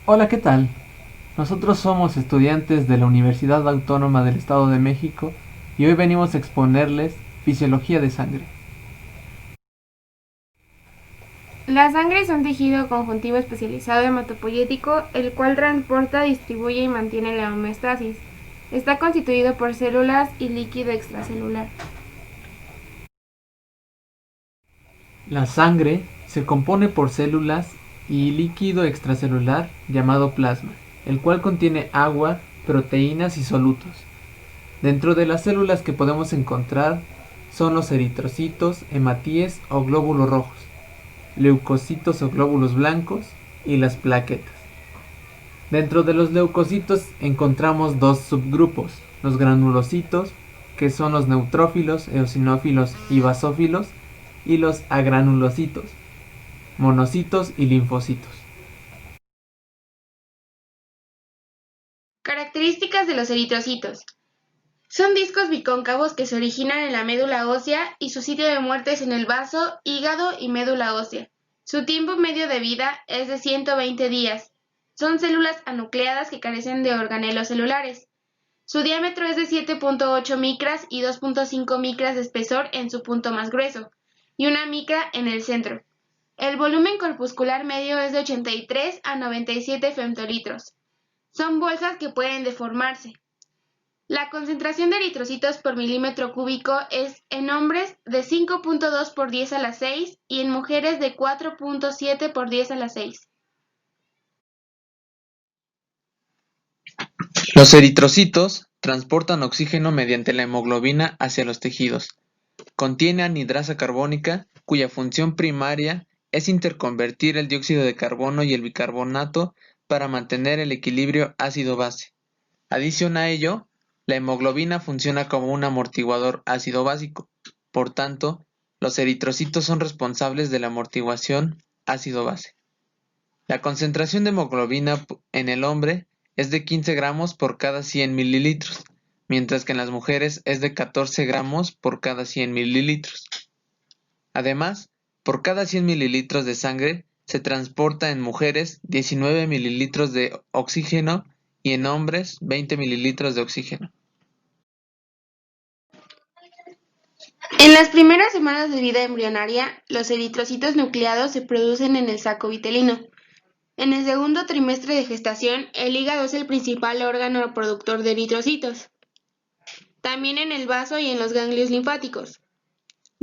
Hola, ¿qué tal? Nosotros somos estudiantes de la Universidad Autónoma del Estado de México y hoy venimos a exponerles Fisiología de Sangre. La sangre es un tejido conjuntivo especializado hematopoyético, el cual transporta, distribuye y mantiene la homeostasis. Está constituido por células y líquido extracelular. La sangre se compone por células y líquido extracelular llamado plasma, el cual contiene agua, proteínas y solutos. Dentro de las células que podemos encontrar son los eritrocitos, hematíes o glóbulos rojos, leucocitos o glóbulos blancos y las plaquetas. Dentro de los leucocitos encontramos dos subgrupos, los granulocitos, que son los neutrófilos, eosinófilos y basófilos, y los agranulocitos, monocitos y linfocitos. Características de los eritrocitos. Son discos bicóncavos que se originan en la médula ósea y su sitio de muerte es en el vaso, hígado y médula ósea. Su tiempo medio de vida es de 120 días. Son células anucleadas que carecen de organelos celulares. Su diámetro es de 7.8 micras y 2.5 micras de espesor en su punto más grueso, y una micra en el centro. El volumen corpuscular medio es de 83 a 97 femtolitros. Son bolsas que pueden deformarse. La concentración de eritrocitos por milímetro cúbico es en hombres de 5.2 por 10 a la 6 y en mujeres de 4.7 por 10 a la 6. Los eritrocitos transportan oxígeno mediante la hemoglobina hacia los tejidos. Contiene anhidrasa carbónica, cuya función primaria es interconvertir el dióxido de carbono y el bicarbonato para mantener el equilibrio ácido-base. Adición a ello, la hemoglobina funciona como un amortiguador ácido básico. Por tanto, los eritrocitos son responsables de la amortiguación ácido-base. La concentración de hemoglobina en el hombre es de 15 gramos por cada 100 mililitros, mientras que en las mujeres es de 14 gramos por cada 100 mililitros. Además, por cada 100 mililitros de sangre se transporta en mujeres 19 mililitros de oxígeno y en hombres 20 mililitros de oxígeno. En las primeras semanas de vida embrionaria, los eritrocitos nucleados se producen en el saco vitelino. En el segundo trimestre de gestación, el hígado es el principal órgano productor de eritrocitos, también en el vaso y en los ganglios linfáticos.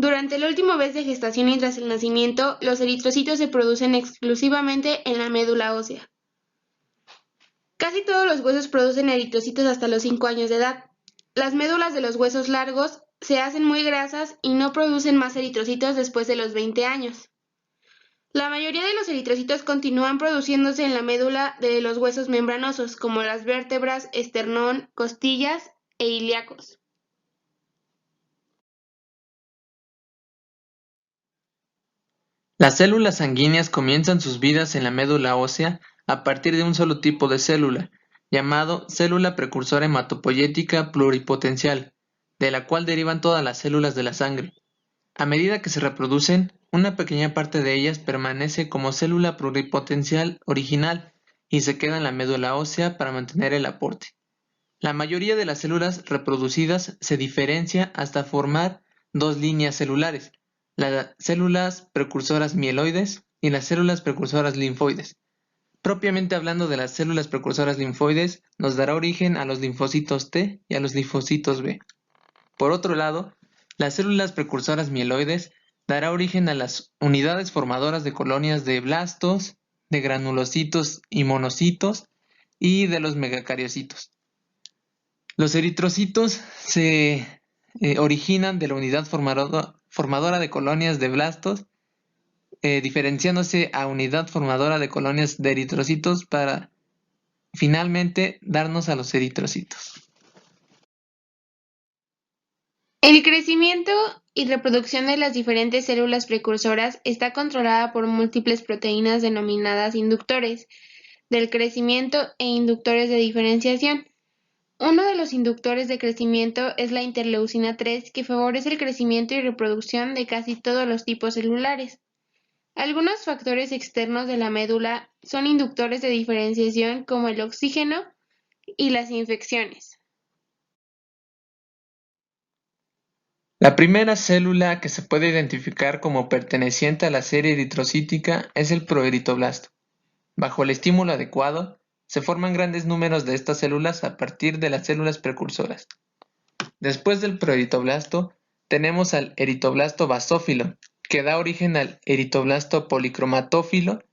Durante el último mes de gestación y tras el nacimiento, los eritrocitos se producen exclusivamente en la médula ósea. Casi todos los huesos producen eritrocitos hasta los 5 años de edad. Las médulas de los huesos largos se hacen muy grasas y no producen más eritrocitos después de los 20 años. La mayoría de los eritrocitos continúan produciéndose en la médula de los huesos membranosos, como las vértebras, esternón, costillas e ilíacos. Las células sanguíneas comienzan sus vidas en la médula ósea a partir de un solo tipo de célula, llamado célula precursora hematopoyética pluripotencial, de la cual derivan todas las células de la sangre. A medida que se reproducen, una pequeña parte de ellas permanece como célula pluripotencial original y se queda en la médula ósea para mantener el aporte. La mayoría de las células reproducidas se diferencia hasta formar dos líneas celulares, las células precursoras mieloides y las células precursoras linfoides. Propiamente hablando de las células precursoras linfoides, nos dará origen a los linfocitos T y a los linfocitos B. Por otro lado, las células precursoras mieloides dará origen a las unidades formadoras de colonias de blastos, de granulocitos y monocitos y de los megacariocitos. Los eritrocitos se originan de la unidad formadora de colonias de blastos, diferenciándose a unidad formadora de colonias de eritrocitos para finalmente darnos a los eritrocitos. El crecimiento y reproducción de las diferentes células precursoras está controlada por múltiples proteínas denominadas inductores del crecimiento e inductores de diferenciación. Uno de los inductores de crecimiento es la interleucina 3, que favorece el crecimiento y reproducción de casi todos los tipos celulares. Algunos factores externos de la médula son inductores de diferenciación como el oxígeno y las infecciones. La primera célula que se puede identificar como perteneciente a la serie eritrocítica es el proeritoblasto. Bajo el estímulo adecuado, se forman grandes números de estas células a partir de las células precursoras. Después del proeritoblasto, tenemos al eritoblasto basófilo, que da origen al eritoblasto policromatófilo,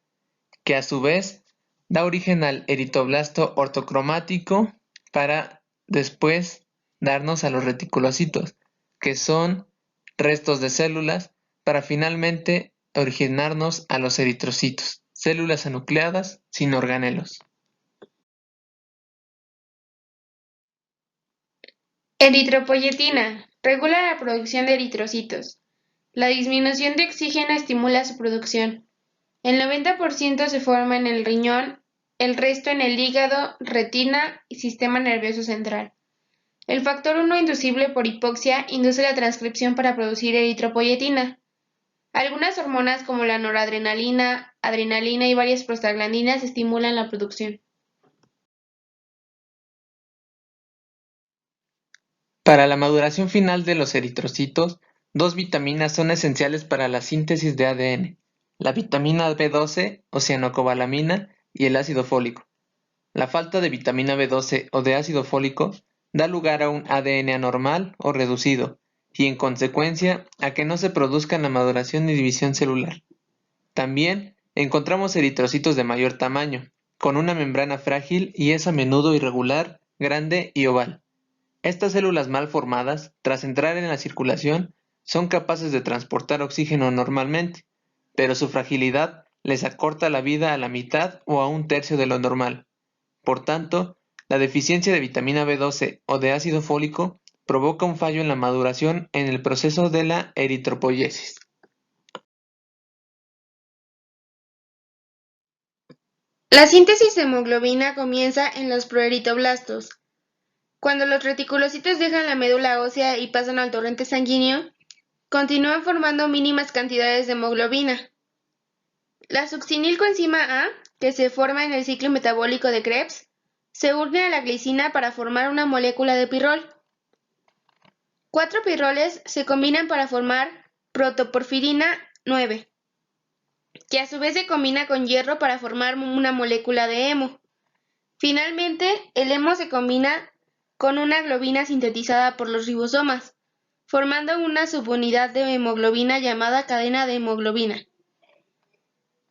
que a su vez da origen al eritoblasto ortocromático, para después darnos a los reticulocitos, que son restos de células, para finalmente originarnos a los eritrocitos, células anucleadas sin organelos. Eritropoyetina. Regula la producción de eritrocitos. La disminución de oxígeno estimula su producción. El 90% se forma en el riñón, el resto en el hígado, retina y sistema nervioso central. El factor 1 inducible por hipoxia induce la transcripción para producir eritropoyetina. Algunas hormonas como la noradrenalina, adrenalina y varias prostaglandinas estimulan la producción. Para la maduración final de los eritrocitos, dos vitaminas son esenciales para la síntesis de ADN: la vitamina B12 o cianocobalamina y el ácido fólico. La falta de vitamina B12 o de ácido fólico da lugar a un ADN anormal o reducido y, en consecuencia, a que no se produzcan la maduración y división celular. También encontramos eritrocitos de mayor tamaño, con una membrana frágil y es a menudo irregular, grande y oval. Estas células mal formadas, tras entrar en la circulación, son capaces de transportar oxígeno normalmente, pero su fragilidad les acorta la vida a la mitad o a un tercio de lo normal. Por tanto, la deficiencia de vitamina B12 o de ácido fólico provoca un fallo en la maduración en el proceso de la eritropoyesis. La síntesis de hemoglobina comienza en los proeritoblastos. Cuando los reticulocitos dejan la médula ósea y pasan al torrente sanguíneo, continúan formando mínimas cantidades de hemoglobina. La succinilcoenzima A, que se forma en el ciclo metabólico de Krebs, se une a la glicina para formar una molécula de pirrol. 4 pirroles se combinan para formar protoporfirina 9, que a su vez se combina con hierro para formar una molécula de hemo. Finalmente, el hemo se combina con una globina sintetizada por los ribosomas, formando una subunidad de hemoglobina llamada cadena de hemoglobina.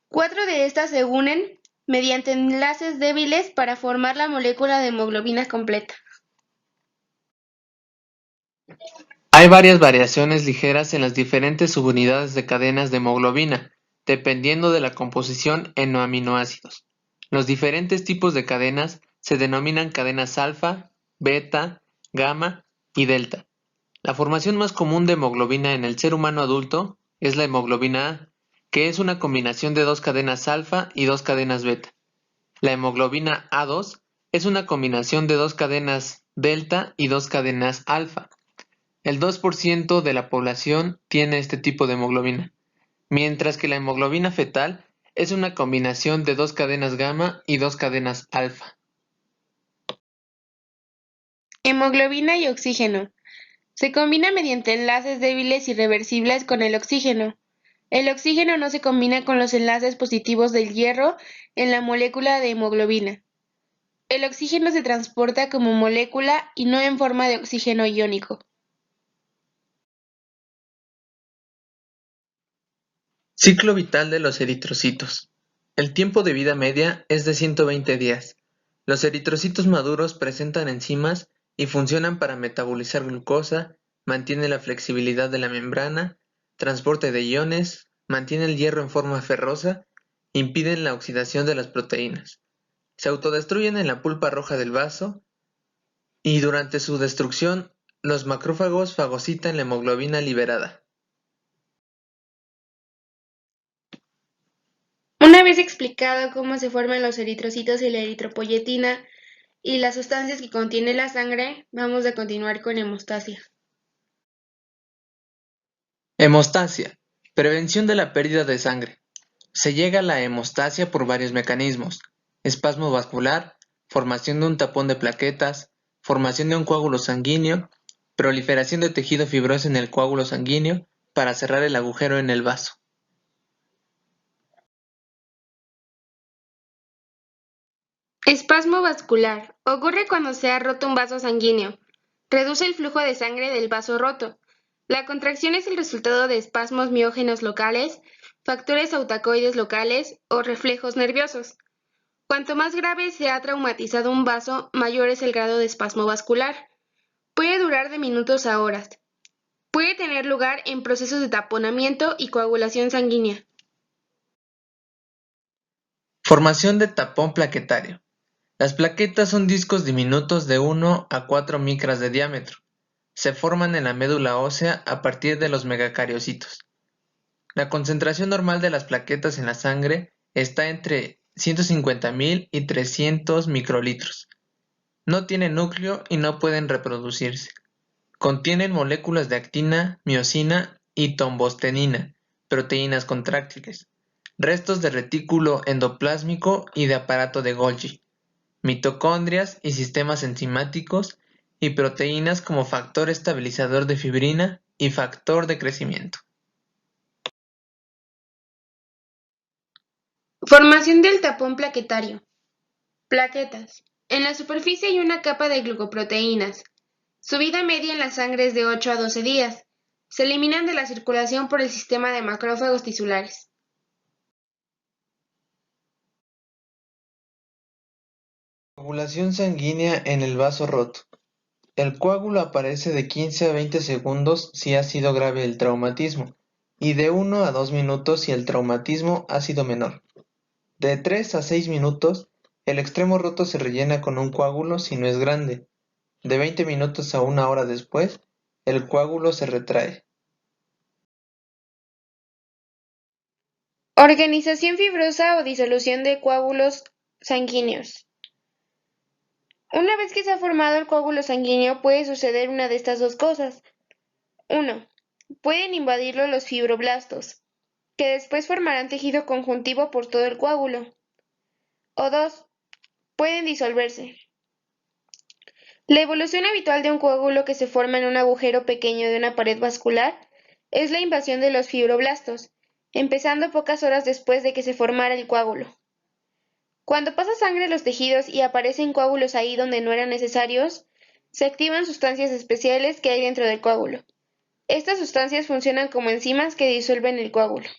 4 de estas se unen mediante enlaces débiles para formar la molécula de hemoglobina completa. Hay varias variaciones ligeras en las diferentes subunidades de cadenas de hemoglobina, dependiendo de la composición en aminoácidos. Los diferentes tipos de cadenas se denominan cadenas alfa, beta, gamma y delta. La formación más común de hemoglobina en el ser humano adulto es la hemoglobina A, que es una combinación de dos cadenas alfa y dos cadenas beta. La hemoglobina A2 es una combinación de dos cadenas delta y dos cadenas alfa. El 2% de la población tiene este tipo de hemoglobina, mientras que la hemoglobina fetal es una combinación de dos cadenas gamma y dos cadenas alfa. Hemoglobina y oxígeno. Se combina mediante enlaces débiles y reversibles con el oxígeno. El oxígeno no se combina con los enlaces positivos del hierro en la molécula de hemoglobina. El oxígeno se transporta como molécula y no en forma de oxígeno iónico. Ciclo vital de los eritrocitos. El tiempo de vida media es de 120 días. Los eritrocitos maduros presentan enzimas y funcionan para metabolizar glucosa, mantiene la flexibilidad de la membrana, transporte de iones, mantiene el hierro en forma ferrosa, impiden la oxidación de las proteínas. Se autodestruyen en la pulpa roja del vaso y durante su destrucción los macrófagos fagocitan la hemoglobina liberada. Una vez explicado cómo se forman los eritrocitos y la eritropoyetina y las sustancias que contiene la sangre, vamos a continuar con hemostasia. Hemostasia. Prevención de la pérdida de sangre. Se llega a la hemostasia por varios mecanismos: espasmo vascular, formación de un tapón de plaquetas, formación de un coágulo sanguíneo, proliferación de tejido fibroso en el coágulo sanguíneo para cerrar el agujero en el vaso. Espasmo vascular. Ocurre cuando se ha roto un vaso sanguíneo. Reduce el flujo de sangre del vaso roto. La contracción es el resultado de espasmos miógenos locales, factores autacoides locales o reflejos nerviosos. Cuanto más grave se ha traumatizado un vaso, mayor es el grado de espasmo vascular. Puede durar de minutos a horas. Puede tener lugar en procesos de taponamiento y coagulación sanguínea. Formación de tapón plaquetario. Las plaquetas son discos diminutos de 1 a 4 micras de diámetro. Se forman en la médula ósea a partir de los megacariocitos. La concentración normal de las plaquetas en la sangre está entre 150.000 y 300 microlitros. No tienen núcleo y no pueden reproducirse. Contienen moléculas de actina, miosina y tombostenina, proteínas contráctiles, restos de retículo endoplásmico y de aparato de Golgi, mitocondrias y sistemas enzimáticos, y proteínas como factor estabilizador de fibrina y factor de crecimiento. Formación del tapón plaquetario. Plaquetas. En la superficie hay una capa de glucoproteínas. Su vida media en la sangre es de 8 a 12 días. Se eliminan de la circulación por el sistema de macrófagos tisulares. Coagulación sanguínea en el vaso roto. El coágulo aparece de 15 a 20 segundos si ha sido grave el traumatismo, y de 1 a 2 minutos si el traumatismo ha sido menor. De 3 a 6 minutos, el extremo roto se rellena con un coágulo si no es grande. De 20 minutos a 1 hora después, el coágulo se retrae. Organización fibrosa o disolución de coágulos sanguíneos. Una vez que se ha formado el coágulo sanguíneo puede suceder una de estas dos cosas. 1. Pueden invadirlo los fibroblastos, que después formarán tejido conjuntivo por todo el coágulo. O 2. Pueden disolverse. La evolución habitual de un coágulo que se forma en un agujero pequeño de una pared vascular es la invasión de los fibroblastos, empezando pocas horas después de que se formara el coágulo. Cuando pasa sangre en los tejidos y aparecen coágulos ahí donde no eran necesarios, se activan sustancias especiales que hay dentro del coágulo. Estas sustancias funcionan como enzimas que disuelven el coágulo.